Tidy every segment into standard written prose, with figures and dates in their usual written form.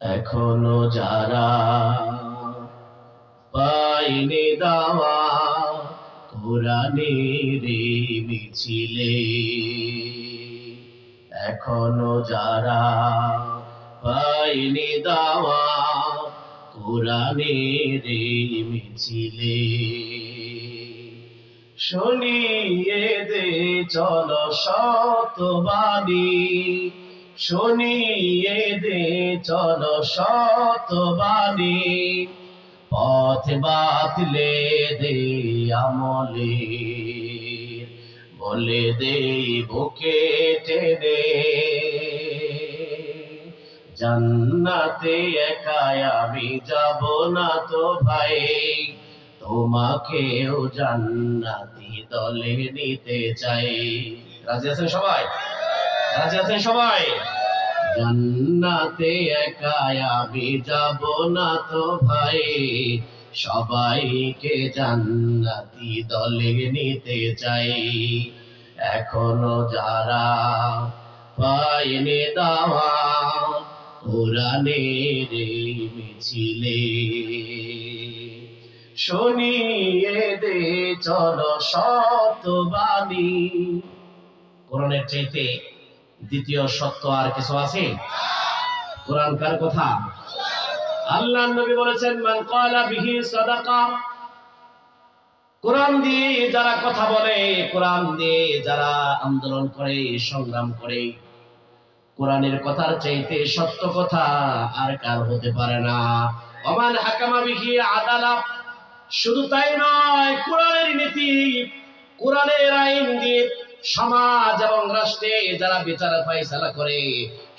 এখনো যারা পায়নি দাওয়া কোরআনের মিছিলে, এখনো যারা পায়নি দাওয়া কোরআনের মিছিলে, শুনিয়ে দে চল শতবাণী, শুনিয়ে দে চল শতবাণী, পথ বাতলে দে আমলে, বলে দে বুকে টেনে, জান্নাতে একাই আমি যাব না তো ভাই, তোমাকেও জান্নাতি দলে নিতে চাই। রাজি আছেন সবাই? রাজি আছেন সবাই? জান্নাতে একাই আমি যাব না তো ভাই, সবাইকে জান্নাতি দলে নিতে চাই। এখনো যারা পায়নি দাওয়া কোরআনের মিছিলে, শুনিয়ে দে চল শতবাণী। কোরআনের চাইতে দ্বিতীয় সত্য আর কিছু আছে? কোরআন কার কথা? আল্লাহর নবী বলেছেন, মান ক্বালা বিহি সাদাকা। কোরআন দিয়ে যারা কথা বলে, কোরআন দিয়ে যারা আন্দোলন করে, সংগ্রাম করে, কোরআনের কথার চাইতে সত্য কথা আর কার হতে পারে না। ওমান হাকামা বিহি আদালা। শুধু তাই নয়, কোরআনের নীতি, কোরআনের আইন দিয়ে সমাজ এবং রাষ্ট্রে যারা বিচার ফায়সালা করে,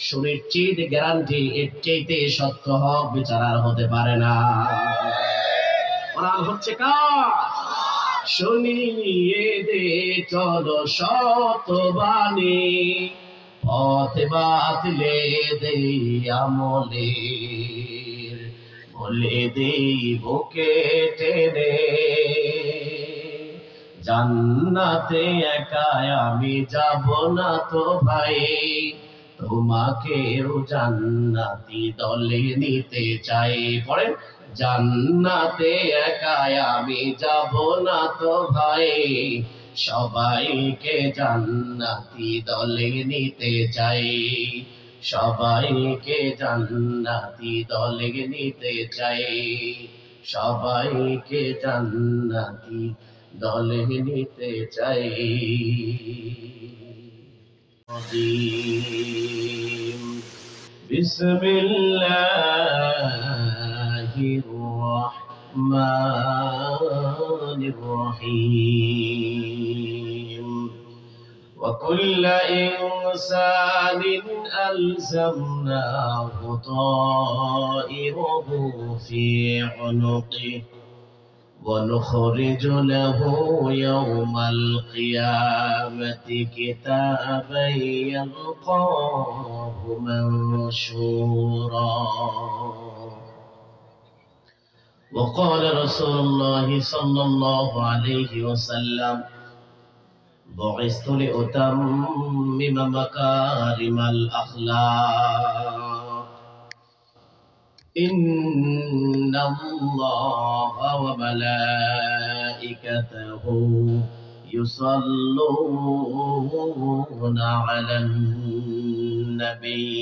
সুনিশ্চিত গ্যারান্টি এর চাইতে সত্য হক বিচার আর হতে পারে না। কোরআন হচ্ছে কার? শুনিয়ে দে চল শতবাণী, পথ বাতলে দে আমলে, বলে দে বুকে টেনে, জান্নাতে একাই আমি যাব না তো ভাই, তোমাকেও জান্নাতি দলে নিতে চাই। পড়েন, জান্নাতে একাই আমি যাব না তো ভাই, সবাইকে জান্নাতি দলে নিতে চাই, সবাইকে জান্নাতি দলে নিতে চাই, সবাইকে জান্নাতি দলে নিতে চাই। বিসমিল্লাহির রহমানির রহিম। وكل إنسان ألزمناه طائره في عنقه ونخرج له يوم القيامة كتابا يلقاه منشورا. وقال رسول الله صلى الله عليه وسلم بعثت لأتمم مكارم الأخلاق إن الله وملائكته يصلون على النبي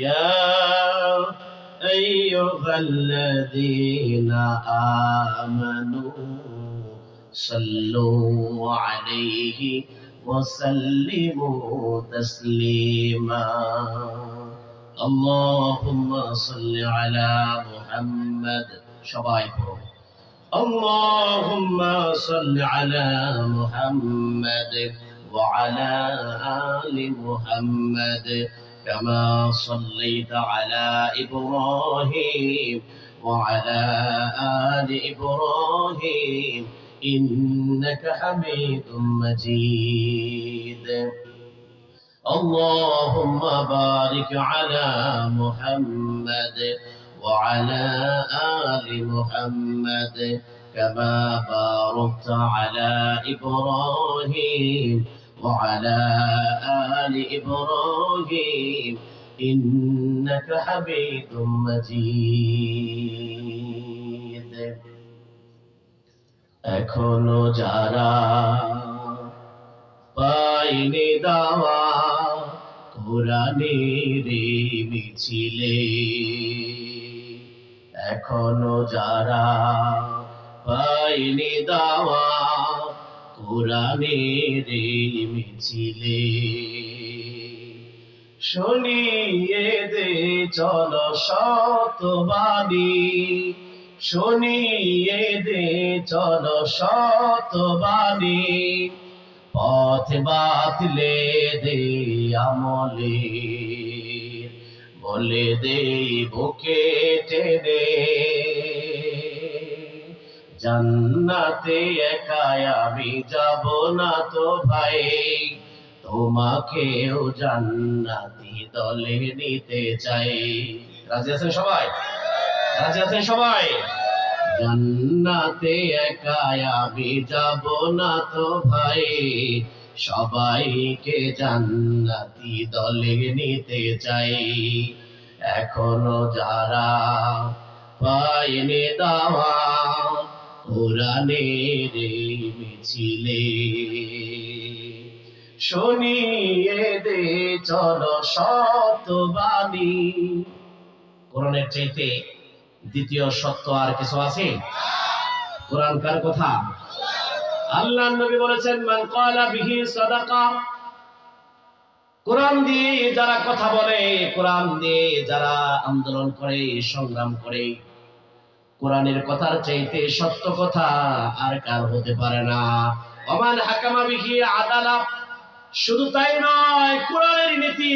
يا أيها الذين آمنوا صلوا عليه وسلموا تسليما. اللهم صل على محمد. সবাই পড়ো, اللهم صل على محمد وعلى آل محمد كما صليت على إبراهيم وعلى آل إبراهيم إنك حميد مجيد. اللهم بارك على محمد وعلى آل محمد كما باركت على إبراهيم وعلى آل إبراهيم إنك حميد مجيد এখনো যারা পাইনি দাওয়া কোরআনের মিছিলে এখনো যারা পাইনি দাওয়া কোরআনের মিছিলে শুনিয়ে দে চলো শতবাণী শুনিয়ে দে চলো শতবাণী পথ বাতলে দে আমলে বলে দে বুকে টেনে জান্নাতে একাই আমি যাব না তো ভাই তোমাকেও জান্নাতি দলে নিতে চাই রাজি আছেন সবাই রাজি আছেন সবাই জান্নাতে একাই আমি যাব না তো ভাই সবাইকে জান্নাতি দলে নিতে চাই এখনো যারা পাইনি দাওয়া কোরআনের মিছিলে শুনিয়ে দে চলো শতবাণী কোরআনের চাইতে দ্বিতীয় সত্য আর কিছু আছে কোরআন কার কথা আল্লাহর নবী বলেছেন মান ক্বালা বিহি সাদাকা কোরআন দিয়ে যারা কথা বলে কোরআন দিয়ে যারা আন্দোলন করে সংগ্রাম করে কোরআনের কথার চাইতে সত্য কথা আর কার হতে পারে না ওমান হাকামা বিহি আদালা শুধু তাই নয় কোরআনের নীতি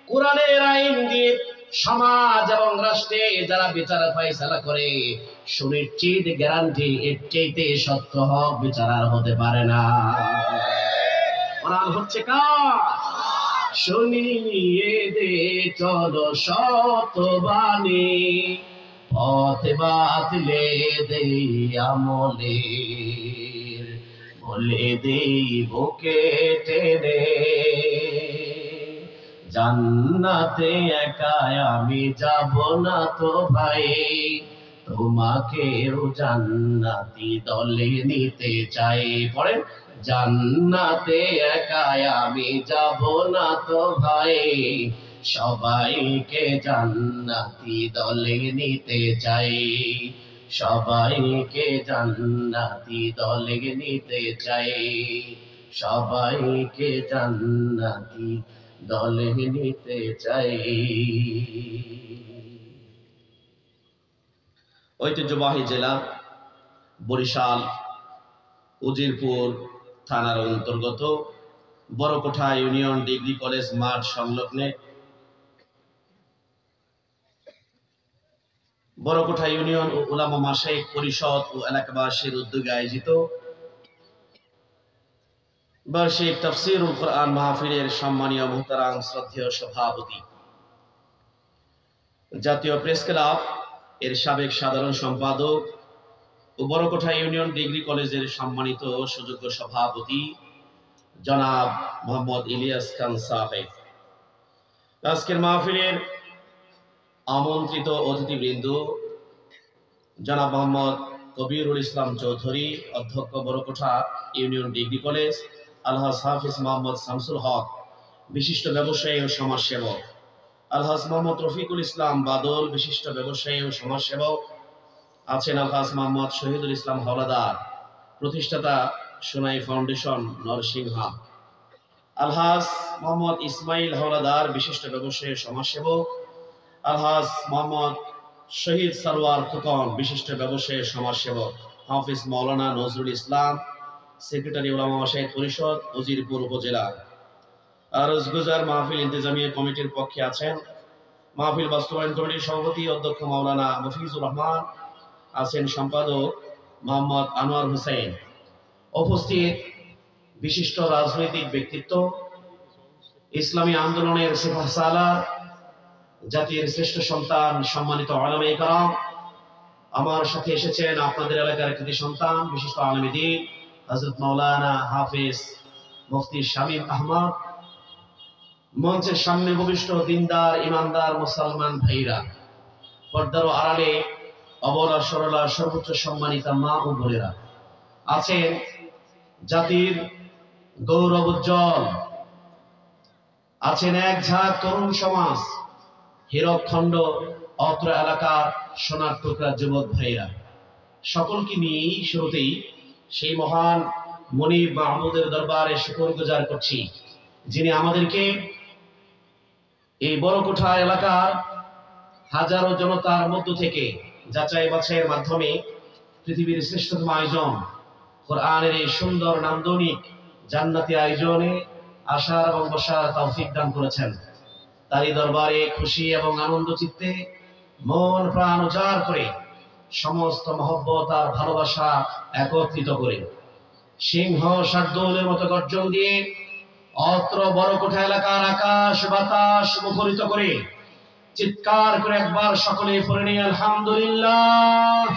কোরআনের আইন দিয়ে সমাজ এবং রাষ্ট্রে যারা বিচার ফয়সালা করে সুনিশ্চিত গ্যারান্টি এর চাইতে সত্য হক বিচার আর হতে পারে না কোরআন হচ্ছে কার শুনিয়ে দে চলো শতবাণী পথ বাতলে দে আমলে বলে দে বুকে টেনে জান্নাতে একাই আমি যাব না তো ভাই তোমাকেও জান্নাতি দলে নিতে চাই পড়েন জান্নাতে একাই আমি যাব না তো ভাই সবাইকে জান্নাতি দলে নিতে চাই সবাইকে জান্নাতি দলে নিতে চাই সবাইকে জান্নাতি দলে নিতে চাই ঐতিহ্যবাহী জেলা বরিশাল উজিরপুর থানার অন্তর্গত বড়কোঠা ইউনিয়ন ডিগ্রি কলেজ মাঠ সংলগ্নে বড়কোঠা ইউনিয়ন উলামা মাশায়েখ পরিষদ ও এলাকাবাসীর উদ্যোগে আয়োজিত বার্ষিক তাফসীরুল কোরআন মাহফিলের সম্মানীয় মুহতারাম শ্রদ্ধেয় সভাপতি জাতীয় প্রেস ক্লাব এর সাবেক সাধারণ সম্পাদক ও বড়কোঠা ইউনিয়ন ডিগ্রি কলেজের সম্মানিত সুযোগ্য সভাপতি জনাব মোহাম্মদ ইলিয়াস খান সাহেব আজকের মাহফিলের আমন্ত্রিত অতিথিবৃন্দ জনাব মোহাম্মদ কবিরুল ইসলাম চৌধুরী অধ্যক্ষ বড়কোঠা ইউনিয়ন ডিগ্রি কলেজ আলহাজ হাফিজ মোহাম্মদ শামসুল হক বিশিষ্ট ব্যবসায়ী ও সমাজসেবক আলহাজ মোহাম্মদ রফিকুল ইসলাম বাদল বিশিষ্ট ব্যবসায়ী ও সমাজসেবক আছেন আলহাজ মোহাম্মদ শহীদুল ইসলাম হাওলাদার প্রতিষ্ঠাতা সোনাই ফাউন্ডেশন নরসিংহা আলহাজ মোহাম্মদ ইসমাইল হাওলাদার বিশিষ্ট ব্যবসায়ী ও সমাজসেবক আলহাজ মোহাম্মদ শহীদ সারওয়ার খোকন বিশিষ্ট ব্যবসায়ী ও সমাজসেবক হাফিজ মাওলানা নজরুল ইসলাম সেক্রেটারি উলামা মাশায়েখ পরিষদ উজিরপুর উপজেলা আরজগুজার মাহফিল ইন্তেজামিয়া কমিটির পক্ষে আছেন মাহফিল বাস্তবায়ন কমিটির সভাপতি অধ্যক্ষ মাওলানা মফিজুর রহমান আছেন সম্পাদক মোহাম্মদ আনোয়ার হোসেন উপস্থিত বিশিষ্ট রাজনৈতিক ব্যক্তিত্ব ইসলামী আন্দোলনের সিপাহ সালার জাতির শ্রেষ্ঠ সন্তান সম্মানিত উলামায়ে কেরাম আমার সাথে এসেছেন আপনাদের এলাকার কৃতি সন্তান বিশিষ্ট আলেম দ্বীন হযরত মাওলানা হাফেজ মুফতি শামীম আহমদ মঞ্চের সামনে ভূমিষ্ঠ দিনদার ইমানদার মুসলমান ভাইরা, পর্দার আড়ালে অবলা সরলা সর্বোচ্চ সম্মানিতা মা ও বোনেরা আছেন, জাতির গৌরব উজ্জ্বল আছেন এক ঝাঁক তরুণ সমাজ, হীরকখণ্ড অত্র এলাকার সোনার টুকরা যুবক ভাইরা, সকলকে নিয়েই শুরুতেই সেই মহান মনিব মাহমুদের দরবারে শুকরগুজার করছি, যিনি আমাদেরকে এই বড়কোঠা এলাকার হাজারো জনতার মধ্য থেকে যাচাই বাছাইয়ের মাধ্যমে পৃথিবীর শ্রেষ্ঠতম আয়োজন কোরআনের এই সুন্দর নান্দনিক জান্নাতি আয়োজনে আসার এবং বসার তৌফিক দান করেছেন। তারই দরবারে খুশি এবং আনন্দ চিত্তে মন প্রাণ উজাড় করে সমস্ত মহব্বত আর ভালোবাসা একত্রিত করে সিংহ শার্দুলের মতো গর্জন দিয়ে অত্র বড়কোঠা এলাকার আকাশ বাতাস মুখরিত করে চিৎকার করে একবার সকলে পড়ে নিয়ে আলহামদুলিল্লাহ।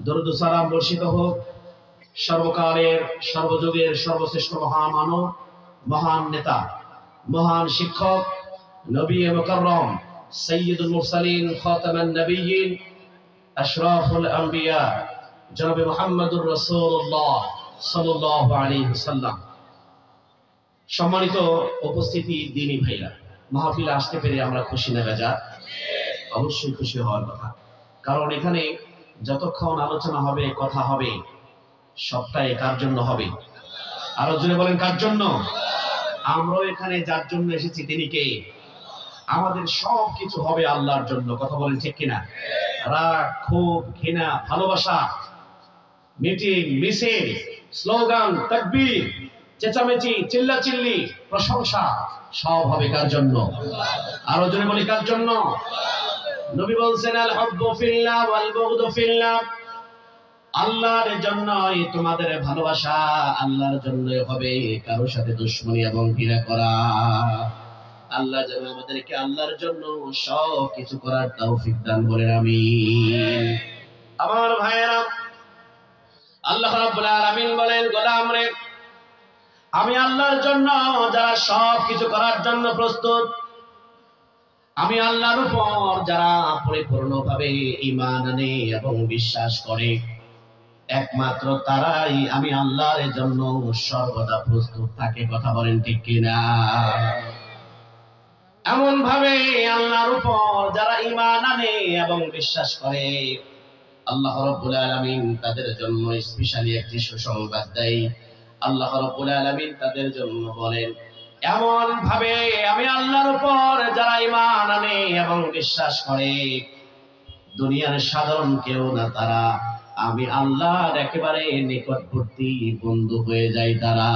দরুদ ও সালাম বর্ষিত হোক সর্বকালের সর্বযুগের সর্বশ্রেষ্ঠ মহামানব, মহান নেতা, মহান শিক্ষক, নবী মুকাররম, সাইয়্যিদুল মুরসালিন, খাতামান নবিয়্যিন, আশরাফুল আম্বিয়া জনাবে মুহাম্মদুর রাসূলুল্লাহ সাল্লাল্লাহু আলাইহি ওয়াসাল্লাম। সম্মানিত উপস্থিতি দ্বীনি ভাইরা, মাহফিলে আসতে পেরে আমরা খুশি না বেজার? অবশ্যই খুশি হওয়ার কথা, কারণ এখানে যতক্ষণ আলোচনা হবে, কথা হবে, সবটাই কার জন্য হবে? আরো জোরে বলেন, কার জন্য? আমরাও এখানে যার জন্য এসেছি তিনি কে? আমাদের সব কিছু হবে আল্লাহর জন্য। কথা বলেন ঠিক কিনা? রাগ, ক্ষোভ, ঘৃণা, ভালোবাসা, মিটিং, মিছিল, স্লোগান, তাকবীর, চেঁচামেচি, চিল্লাচিল্লি, প্রশংসা সব হবে কার জন্য? আরো জোরে বলি, কার জন্য? নবী বলছেন আল হুব্বু ফিল্লাহ ওয়াল বুগদু ফিল্লাহ, আল্লাহর জন্যই তোমাদের ভালোবাসা আল্লাহর জন্যই হবে, কারোর সাথে দুশমনি এবং ঘৃণা করা। আল্লাহ যেন আমাদেরকে আল্লাহর জন্য সব কিছু করার তৌফিক দান করেন, আমিন। আমার ভাইয়েরা, আল্লাহ রাব্বুল আলামিন বলেন, গোলাম রে, আমি আল্লাহর জন্য যারা সব কিছু করার জন্য প্রস্তুত, আমি আল্লাহর উপর যারা পরিপূর্ণভাবে ঈমান আনে এবং বিশ্বাস করে, একমাত্র তারাই আমি আল্লাহর জন্য সর্বদা প্রস্তুত থাকে। কথা বলেন ঠিক কিনা? এমন ভাবে আল্লাহর উপর যারা ঈমান আনে এবং বিশ্বাস করে, আল্লাহ রাব্বুল আলামিন তাদের জন্য স্পেশালি একটি সুসংবাদ দেয়। আল্লাহ রাব্বুল আলামিন তাদের জন্য বলেন, এমন ভাবে আমি আল্লাহর উপর যারা ঈমান আনে এবং বিশ্বাস করে, দুনিয়ার সাধারণ কেউ না, তারা আমি আল্লাহর একেবারে নিকটবর্তী বন্ধু হয়ে যায় তারা।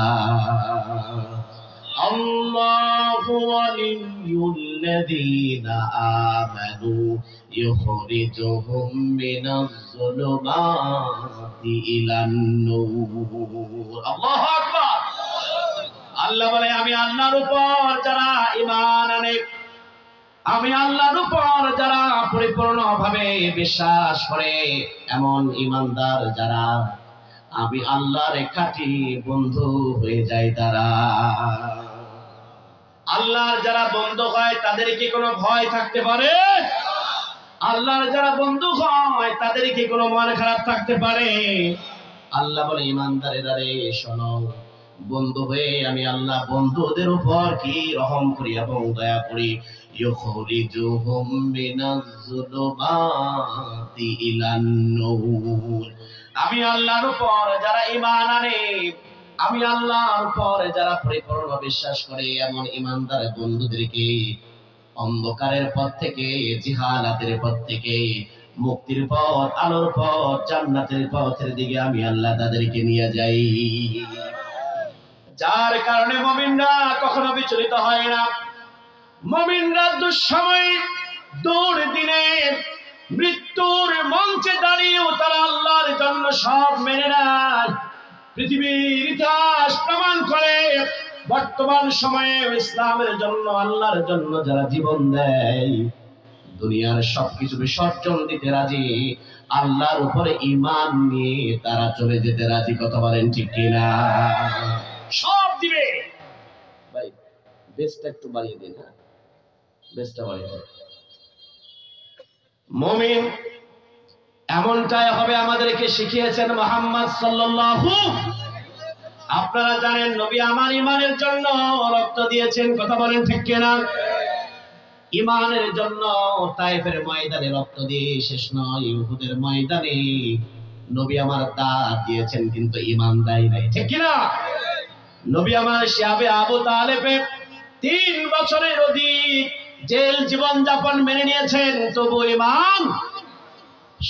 আল্লাহু ওয়ালিয়্যুল্লাযীনা আমানু ইউখরিজুহুম মিনাজ যুলুমাতি ইলান নূর। আল্লাহু আকবার। আল্লাহ বলে, আমি আল্লাহর উপর যারা ঈমান আনে, আমি আল্লাহর উপর যারা পরিপূর্ণভাবে বিশ্বাস করে, এমন ঈমানদার যারা, আমি আল্লাহর খাঁটি বন্ধু হয়ে যায় তারা। আল্লাহর যারা বন্ধু হয় তাদের কি কোনো ভয় থাকতে পারে? আল্লাহর যারা বন্ধু হয় তাদের কি কোনো মন খারাপ থাকতে পারে? আল্লাহ বলে, ঈমানদারেরা রে শোনো, বন্ধু হয়ে আমি আল্লাহ বন্ধুদের উপর কি রহম করি এবং দয়া করি। ইউখরিজুহুম মিনাজ যুলুমাতি ইলান নূর। আমি আল্লাহর উপর যারা ঈমান আনে, আমি আল্লাহর উপর যারা পরিপূর্ণ বিশ্বাস করে, এমন ঈমানদার বন্ধুদেরকে অন্ধকারের পথ থেকে, জিহালাতের পথ থেকে, মুক্তির পথ, আলোর পথ, জান্নাতের পথের দিকে আমি আল্লাহ তাদেরকে নিয়ে যাই। যার কারণে মুমিনরা কখনো বিচলিত হয় না। মুমিনরা দুঃসময়ে, দুর্দিনে, মৃত্যুর মঞ্চে দাঁড়িয়েও তারা আল্লাহর জন্য সব মেনে নেয়। পৃথিবীর ইতিহাস প্রমাণ করে, বর্তমান সময়ে ইসলামের জন্য, আল্লাহর জন্য যারা জীবন দেয়, দুনিয়ার সবকিছু বিসর্জন দিতে রাজি, আল্লাহর উপরে ঈমান নিয়ে তারা চলে যেতে রাজি। কথা বলেন ঠিক কিনা? সব দিবে, বেসটা একটু বাড়িয়ে দিন। হ্যাঁ, বেসটা বাড়িয়ে দিন। মুমিন এমনটাই হবে, আমাদেরকে শিখিয়েছেন মুহাম্মদ সাল্লাল্লাহু। আপনারা জানেন নবী আমার ইমানের জন্য রক্ত দিয়েছেন, কথা বলেন ঠিক কিনা? ইমানের জন্য তায়েফের ময়দানে রক্ত দিয়ে শেষ নয়, উহুদের ময়দানে নবী আমার দাঁত দিয়েছেন, কিন্তু ঈমান দেয় নাই, ঠিক কিনা? নবী আমার শিহাবে আবু তালেবে 3 বছরের অধিক জেল জীবন যাপন মেনে নিয়েছেন, তবু ঈমান।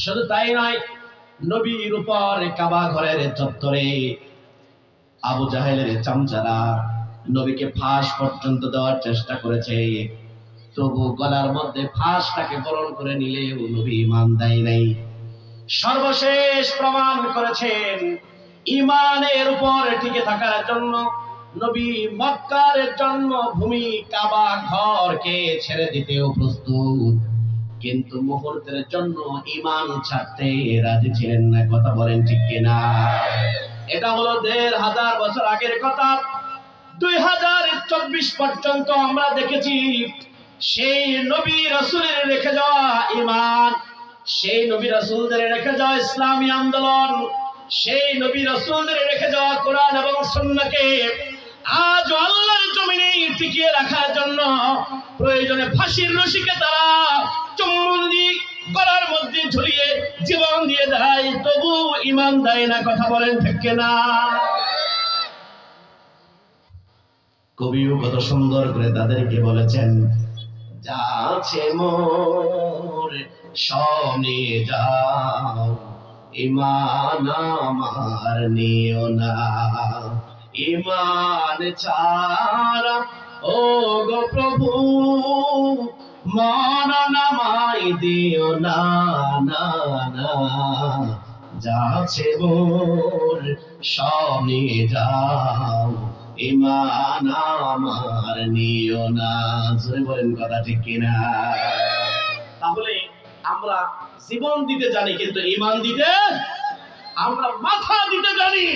শুধু তাই নয়, নবীর উপর কাবা ঘরের চত্বরে আবু জাহেলের চামচারা নবীকে ফাঁস পর্যন্ত দেওয়ার চেষ্টা করেছে, তবু গলার মধ্যে ফাঁসটাকে বরণ করে নিলেও নবী ঈমান দেয় নাই। সর্বশেষ প্রমাণ করেছেন ঈমানের উপর টিকে থাকার জন্য নবী মক্কার জন্মভূমি কাবা ঘরকে ছেড়ে দিতেও প্রস্তুত, কিন্তু মুহূর্তের জন্য ঈমান ছাড়তে রাজি ছিলেন না, কথা বলেন ঠিক কিনা? এটা হলো 1500 বছর আগের কথা। 2024 পর্যন্ত আমরা দেখেছি সেই নবী রাসূলের রেখে যাওয়া ঈমান, সেই নবী রাসূলদের রেখে যাওয়া ইসলামী আন্দোলন, সেই নবী রাসূলদের রেখে যাওয়া কোরআন এবং সুন্নাহকে আজ আল্লাহর জমিনে টিকিয়ে রাখার জন্য প্রয়োজনে ফাঁসির রশিকে তারা চুম্বন্দি গলার মধ্যে ঝুলিয়ে জীবন দিয়ে দেয়, তবু ঈমান দেয় না, কথা বলেন ঠিক কিনা? কবিও কত সুন্দর করে তাদেরকে বলেছেন, যা আছে মোর সামনে যাও, ঈমান আমার নিও না, ঈমান ছাড়া ও গো প্রভু মন নামাই দিও না, না না, যা আছে মোর সামনে যাও, ঈমান আমার নিও না। জোরে বলেন, কথা ঠিক কিনা? তাহলে আমরা জীবন দিতে জানি, কিন্তু ঈমান দিতে, আমরা মাথা দিতে জানি,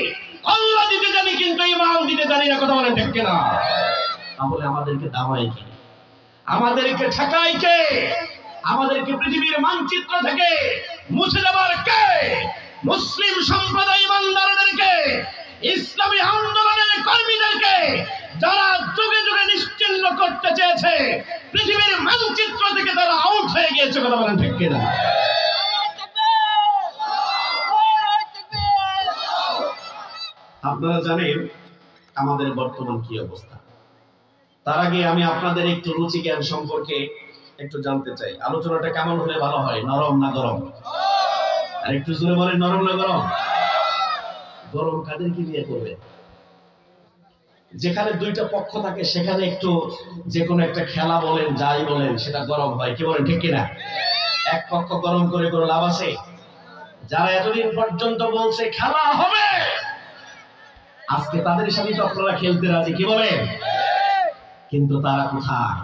আল্লাহ দিতে জানি, কিন্তু ঈমান দিতে জানি না, কথা বলেন ঠিক কিনা? তাহলে আমাদেরকে দাওয়াই কে? আমাদেরকে ঠেকাই কে? আমাদেরকে পৃথিবীর মানচিত্র থেকে মুছে দেবার কে? মুসলিম সম্প্রদায় ইমানদারদেরকে, ইসলামী আন্দোলনের কর্মীদেরকে, যারা যুগে যুগে নিশ্চিহ্ন করতে চেয়েছে, পৃথিবীর মানচিত্র থেকে তারা আউট হয়ে গিয়েছে, কথা বলেন ঠিক কিনা? আপনারা জানেন আমাদের বর্তমান কি অবস্থা। তার আগে আমি আপনাদের একটু রুচি জ্ঞান সম্পর্কে একটু জানতে চাই। আলোচনাটা কেমন হলে ভালো হয়? নরম না গরম? আর একটু জোরে বলেন, নরম না গরম? গরম কাদেরকে নিয়ে করবে? যেখানে দুইটা পক্ষ থাকে সেখানে একটু যে কোনো একটা খেলা বলেন, যাই বলেন, সেটা গরম হয়, কি বলেন ঠিক কিনা? এক পক্ষ গরম করে কোনো লাভ আছে? যারা এতদিন পর্যন্ত বলছে খেলা হবে, আজকে তাদের সাথে তো আপনারা খেলতে রাজি, কি বলেন? কিন্তু তারা কোথায়?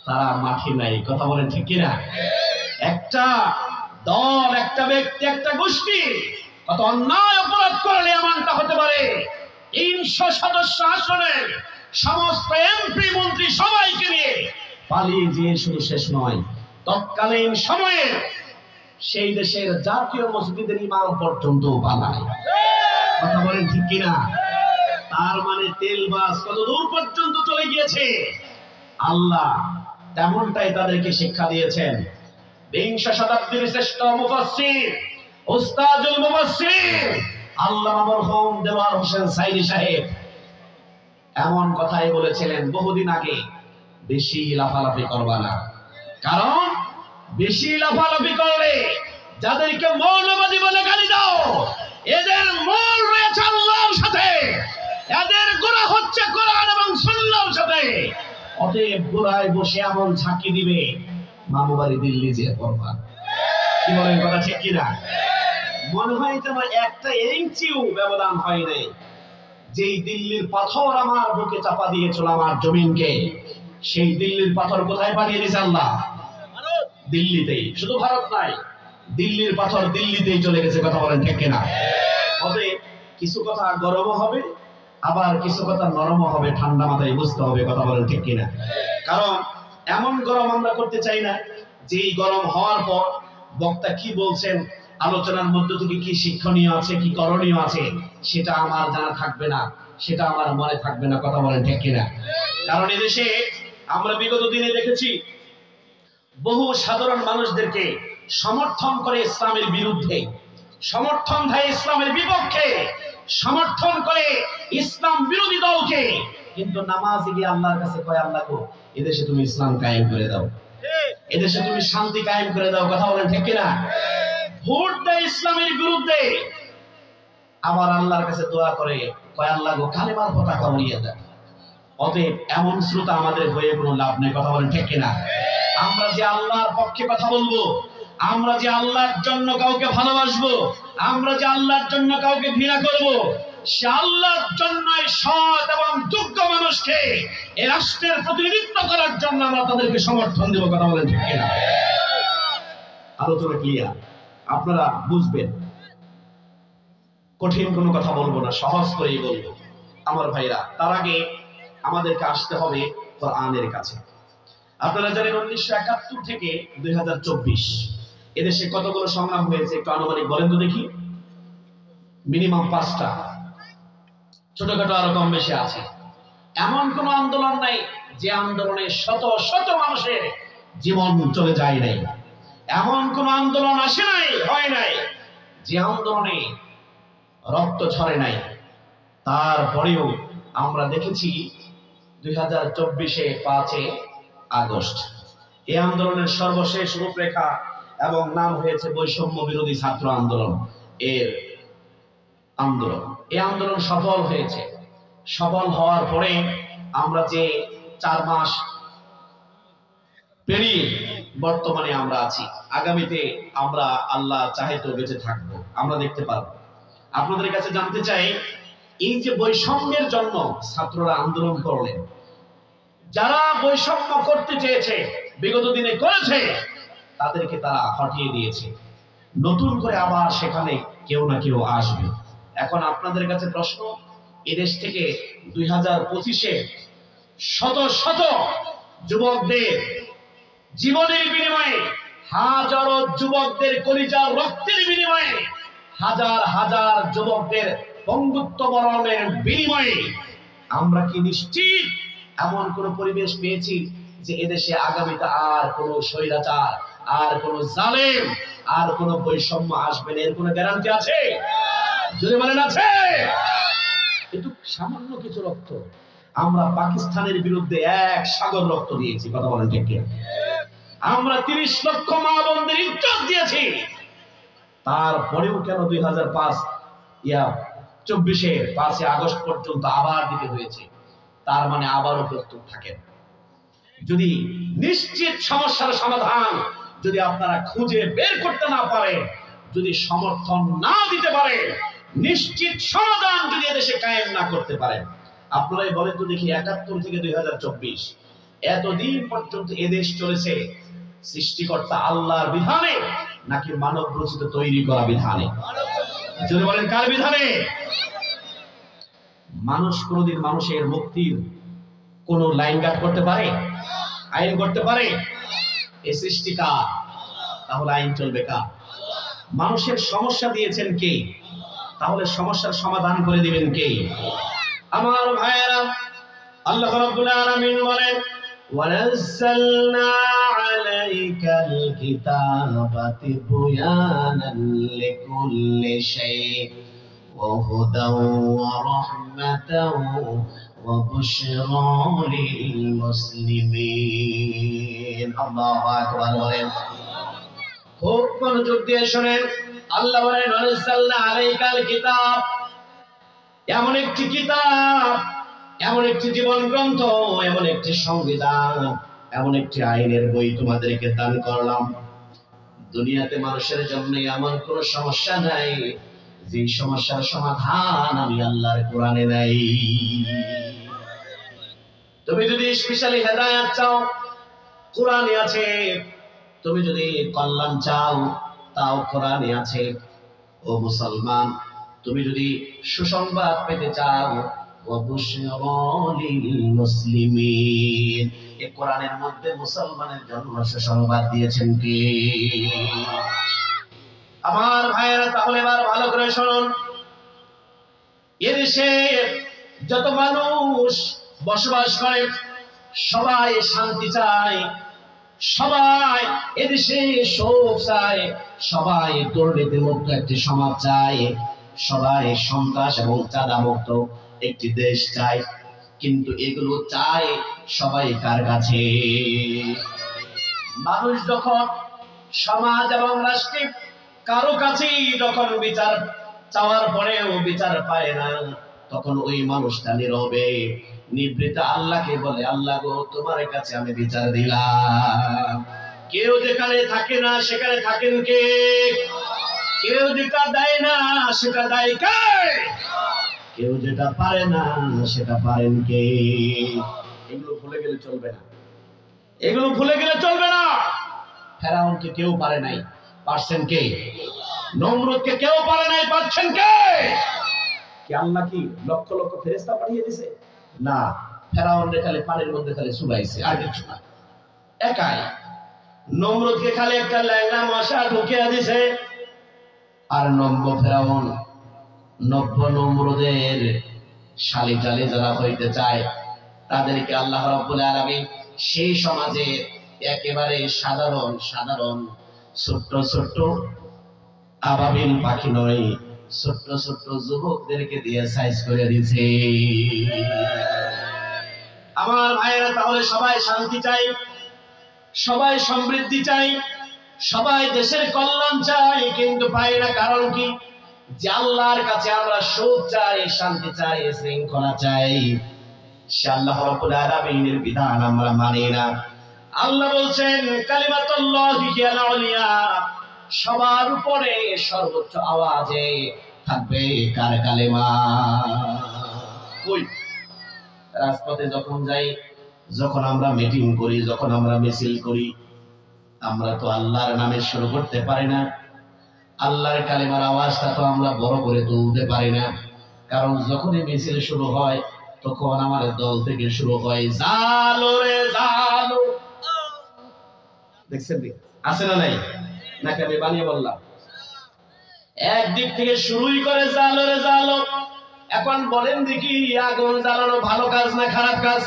তারা মাঠে নাই, কথা বলেন ঠিক কিনা? একটা দল, একটা ব্যক্তি, একটা গোষ্ঠী কত অন্যায় অপরাধ করলে এমনটা হতে পারে। 300 সদস্য আসনের সমস্ত এমপি মন্ত্রী সবাইকে নিয়ে পালিয়ে যেয়ে শুধু শেষ নয়, তৎকালীন সময়ে সেই দেশের জাতীয় মসজিদের ইমাম পর্যন্ত পালায়, কথা বলেন ঠিক কিনা? তার মানে তেলবাস কত দূর পর্যন্ত চলে গিয়েছে। আল্লাহ তেমনটাই তাদেরকে শিক্ষা দিয়েছেন। 20 শতাব্দীর শ্রেষ্ঠ মুফাসসির, উস্তাদুল মুফাসসির আল্লামা মরহুম দেওয়ান হোসেন সাইদি সাহেব এমন কথাই বলেছিলেন বহুদিন আগে, বেশি লাফালাফি করবা না, কারণ বেশি লাফালাফি করলে যাদেরকে মৌলবাদী বলে গালি দাও, এদের মূল রয়েছে আল্লাহর সাথে, এদের গোড়া হচ্ছে কোরআন এবং সুন্নাহর সাথে। অতএব গোড়ায় বসে এমন ঝাঁকি দিবে, মামু বাড়ি দিল্লি যে করবা, কি বলেন, কথা ঠিক কিনা? মনে হয় যেন একটা ইঞ্চিও ব্যবধান হয় নাই। যেই দিল্লির পাথর আমার বুকে চাপা দিয়েছিল আমার জমিনকে, সেই দিল্লির পাথর কোথায় পাঠিয়ে দিয়েছে আল্লাহ? দিল্লিতেই। শুধু ভারত নাই, দিল্লির পাথর দিল্লিতেই চলে গেছে, কথা বলেন ঠিক কিনা? তবে কিছু কথা গরমও হবে, আবার কিছু কথা নরম হবে, ঠান্ডা মাথায় বুঝতে হবে, কথা বলেন ঠিক কিনা? কারণ এমন গরম আমরা করতে চাই না যেই গরম হওয়ার পর বক্তা কি বলছেন, আলোচনার মধ্য থেকে কি শিক্ষণীয় আছে, কি করণীয় আছে, সেটা আমার জানা থাকবে না, সেটা আমার মনে থাকবে না, কথা বলেন ঠিক কিনা? কারণ এদেশে আমরা বিগত দিনে দেখেছি বহু সাধারণ মানুষদেরকে সমর্থন করে ইসলামের বিরুদ্ধে, সমর্থন দেয় ইসলামের বিপক্ষে, সমর্থন করে ইসলাম বিরোধী দলকে, কিন্তু নামাজে গিয়ে আল্লাহর কাছে কয়, আল্লাহ গো, এদেশে তুমি ইসলাম কায়েম করে দাও, এদেশে তুমি শান্তি কায়েম করে দাও, কথা বলেন ঠিক কিনা? ভোট দেয় ইসলামের বিরুদ্ধে, আবার আল্লাহর কাছে দোয়া করে কয়, আল্লাহ গো, কালেমার পতাকা উড়িয়ে দাও। অতএব এমন শ্রোতা আমাদের হয়ে কোনো লাভ নেই, কথা বলেন ঠিক কিনা? আমরা যে আল্লাহর পক্ষে কথা বলবো, আমরা যে আল্লাহর জন্য কাউকে ভালোবাসবো, আমরা যে আল্লাহর জন্য কাউকে ঘৃণা করব, সে আল্লাহর জন্য সৎ এবং যোগ্য মানুষকে এই রাষ্ট্রের প্রতিনিধিত্ব করার জন্য আমরা তাদেরকে সমর্থন দেব, কথা বলেন ঠিক কিনা? আলোচনা ক্লিয়ার, আপনারা বুঝবেন। কঠিন কোনো কথা বলবো না, সহজ করেই বলবো আমার ভাইরা। তার আগে আমাদেরকে আসতে হবে কোরআনের কাছে। আপনারা জানেন 1971 থেকে 2024 এদেশে কতগুলো সংগ্রাম হয়েছে, একটু আনুমানিক বলেন তো দেখি। মিনিমাম 5টা, ছোটখাটো আরো কম বেশি আছে। এমন কোন আন্দোলন নাই যে আন্দোলনে শত শত মানুষের জীবন চলে যায় নাই, এমন কোন আন্দোলন আসে নাই, হয় নাই যে আন্দোলনে রক্ত ঝরে নাই। তারপরেও আমরা দেখেছি 2024-এ 5 আগস্ট এই আন্দোলনের সর্বশেষ রূপরেখা এবং নাম হয়েছে বৈষম্য বিরোধী ছাত্র আন্দোলন। এর আন্দোলন, এই আন্দোলন সফল হয়েছে। সফল হওয়ার পরে আমরা যে 4 মাস পেরিয়ে বর্তমানে আমরা আছি, আগামীতে আমরা আল্লাহ চাহে তো বেঁচে থাকবো, আমরা দেখতে পারবো। আপনাদের কাছে জানতে চাই, এই যে বৈষম্যের জন্য ছাত্ররা আন্দোলন করলেন, যারা বৈষম্য করতে চেয়েছে, বিগত দিনে করেছে, তাদেরকে তারা হটিয়ে দিয়েছে। নতুন করে আবার সেখানে কেউ না কেউ আসবে। এখন আপনাদের কাছে প্রশ্ন, এদেশ থেকে 2025-এ শত শত যুবকদের জীবনের বিনিময়ে, হাজারো যুবকদের কলিজার রক্তের বিনিময়ে, হাজার হাজার যুবকদের বন্ধুত্ব বরণের বিনিময়ে আমরা কি নিশ্চিত এমন কোন পরিবেশ পেয়েছি যে এদেশে আগামীতে আর কোন স্বৈরাচার, আর কোন জালেম, আর কোন বৈষম্য আসবে না? এর কোন গ্যারান্টি আছে? যদি বলেন আছে। কিন্তু সামান্য কিছু রক্ত, আমরা পাকিস্তানের বিরুদ্ধে 1 সাগর রক্ত দিয়েছি, কথা বলেন ঠিক কিনা? আমরা 30 লক্ষ মা বোনদের ইজ্জত দিয়েছি। তারপরেও কেন 2024-এর 5 আগস্ট পর্যন্ত আবার দিতে হয়েছে? তার মানে আবারও প্রস্তুত থাকেন। যদি নিশ্চিত সমস্যার সমাধান যদি আপনারা খুঁজে বের করতে না পারেন, যদি সমর্থন না দিতে পারেন, নিশ্চিত সমাধান যদি এদেশে কায়েম না করতে পারেন, আপনারাই বলেন তো দেখি, 71 থেকে 2024 এতদিন পর্যন্ত এদেশ চলেছে সৃষ্টিকর্তা আল্লাহর বিধানে নাকি মানব রচিত তৈরি করা বিধানে? যদি বলেন কার বিধানে? মানুষ কোনদিন মানুষের মুক্তির কোন লাইন গার্ড করতে পারে, আইন করতে পারে? এই সৃষ্টি কার? তাহলে আইন চলবে কার? মানুষের সমস্যা দিয়েছেন কে? তাহলে সমস্যার সমাধান করে দিবেন কে? আমার ভাইয়েরা, আল্লাহ রাব্বুল আলামিন বলেন, ওয়ানাজ্জালনা আলাইকাল কিতাবা তিবয়ানান লিকুল্লি শাই ওয়া হুদাও ওয়া রাহমাতাও ওয়া বুশরা লিল মুসলিমিন। আল্লাহু আকবার বলেন। খুব মনোযোগ দিয়ে শুনেন, আল্লাহ বলেন, ওয়ানাজ্জালনা আলাইকাল কিতাব, এমন একটি কিতাব, এমন একটি জীবন গ্রন্থ, এমন একটি সংবিধান, এমন একটি আইনের বই তোমাদেরকে দান করলাম। দুনিয়াতে মানুষের জন্য এমন কোন সমস্যা নাই যে সমস্যার সমাধান আমি আল্লাহর কোরআনে নাই। তুমি যদি স্পেশালি হেদায়েত চাও, কোরআনে আছে। তুমি যদি কল্যাণ চাও, তাও কোরআনে আছে। ও মুসলমান, তুমি যদি সুসংবাদ পেতে চাও, ওয়া বুশরা লিল মুসলিমিন। এই কোরআনের মধ্যে মুসলমানের জন্য সুসংবাদ দিয়েছেন কে? আমার ভাইয়েরা, তাহলে এবার ভালো করে শুনুন। এদেশে যত মানুষ বসবাস করে সবাই শান্তি চায়, সবাই এদেশে সুখ চায়, সবাই দুর্নীতি মুক্ত একটি সমাজ চায়, সবাই সন্ত্রাস এবং চাঁদা মুক্ত একটি দেশ চায়। কিন্তু এগুলো চায় সবাই কার কাছে? মানুষ যখন সমাজ এবং রাষ্ট্রে কারো কাছেই যখন বিচার চাওয়ার পরেও বিচার পায় না, তখন ওই মানুষটা নীরবে নিবৃত আল্লাহকে বলে, আল্লাহ গো, তোমার কাছে আমি বিচার দিলাম। কেউ যেখানে থাকে না সেখানে থাকেন কে? কেউ যেটা দেয় না সেটা দেয় কে? কেউ যেটা পারে না সেটা পারেন কে? এগুলো ভুলে গেলে চলবে না, এগুলো ভুলে গেলে চলবে না। ফেরাউনকে কেউ পারে নাই, পারছেন কে? নমরুদকে কেউ পারে নাই, পারছেন কে? কি আল্লাহ কি লক্ষ লক্ষ ফেরেশতা পাঠিয়ে দিয়েছে? না, ফেরাউনকে খালি পানির মধ্যে খালি চুবাইছে, আর কিছু না। একাই নমরুদকে খালি একটা ল্যাংড়া মশা ঢুকিয়ে দিয়েছে। আর ফেরাউন নমরুদের শালি টালি যারা হইতে চায় তাদেরকে আল্লাহ রাব্বুল আলামিন সেই সমাজে একেবারে সাধারণ সাধারণ ছোট্ট ছোট্ট আবাবিল পাখি নয়, ছোট্ট ছোট্ট যুবকদেরকে দিয়ে সাইজ করে দিয়েছে। আমার ভাইয়েরা, তাহলে সবাই শান্তি চাই, সবাই সমৃদ্ধি চাই, সবাই দেশের কল্যাণ চাই, কিন্তু পাই না। কারণ কি? যে আল্লাহর কাছে আমরা সুখ চাই, শান্তি চাই, শৃঙ্খলা চাই, সে আল্লাহ রাব্বুল আলামিনের বিধান আমরা মানি না। আল্লাহ বলছেন, কালিমাতুল্লাহি হিয়াল উলিয়া, সবার উপরে সর্বোচ্চ আওয়াজে থাকবে কার কালেমা? কই রাজপথে যখন যাই, যখন আমরা মিটিং করি, যখন আমরা মিছিল করি, আমরা তো আল্লাহর নামে শুরু করতে পারি না। আল্লাহর কালেমার আওয়াজটা তো আমরা বড় করে তুলতে পারি না। কারণ যখনই মিছিল শুরু হয় তখন আমার দল থেকে শুরু হয়, জালো রে জালো। দেখছেন আছে না নাই? নাকি আমি বানিয়ে বললাম? একদিক থেকে শুরুই করে জালো রে জালো। এখন বলেন দেখি, আগুন জ্বালানো ভালো কাজ না খারাপ কাজ?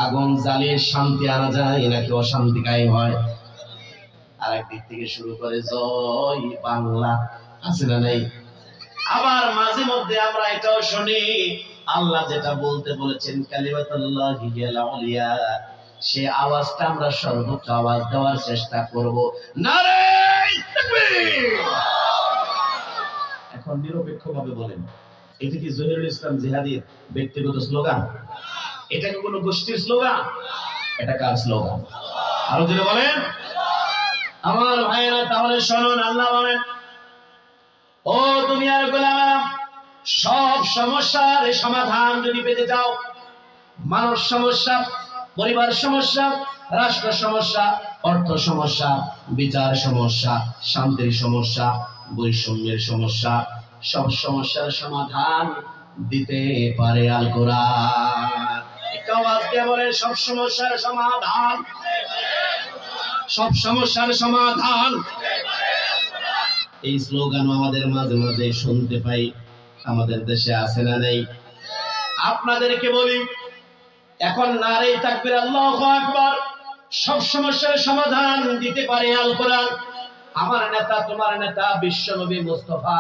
আগুন জ্বালিয়ে শান্তি আনা যায় নাকি অশান্তি কায়েম হয়? আর একদিক থেকে শুরু করে জয় বাংলা, আছে না নাই? আবার মাঝে মধ্যে আমরা এটাও শুনি, আল্লাহ যেটা বলতে বলেছেন কালিমাতুল্লাহি হিয়াল উলিয়া, সে আওয়াজটা আমরা সর্বোচ্চ আওয়াজ দেওয়ার চেষ্টা করব। নারে তাকবীর! এখন নিরপেক্ষভাবে বলেন, এটা কি জহিরুল ইসলাম জিহাদির ব্যক্তিগত স্লোগান? এটা কি কোনো গোষ্ঠীর স্লোগান? এটা কার স্লোগান? আরো জোরে বলেন। আমার ভাইয়েরা, তাহলে শুনুন, আল্লাহ বলেন, ও দুনিয়ার গোলামেরা, সব সমস্যার সমাধান যদি পেতে চাও, মানব সমস্যা, পরিবার সমস্যা, রাষ্ট্র সমস্যা, অর্থ সমস্যা, বিচার সমস্যা, শান্তির সমস্যা, বৈষম্যের সমস্যা, সব সমস্যার সমাধান দিতে পারে আল কোরআন। একটু আওয়াজ দিয়ে বলে, সব সমস্যার সমাধান, সব সমস্যার সমাধান। এই স্লোগান আমাদের মাঝে মাঝে শুনতে পাই, আমাদের দেশে আছে না নেই? আপনাদেরকে বলি, এখন নারে তাকবীর, আল্লাহু আকবার, সব সমস্যার সমাধান দিতে পারে আল কোরআন। আমার নেতা, তোমার নেতা বিশ্বনবী মুস্তাফা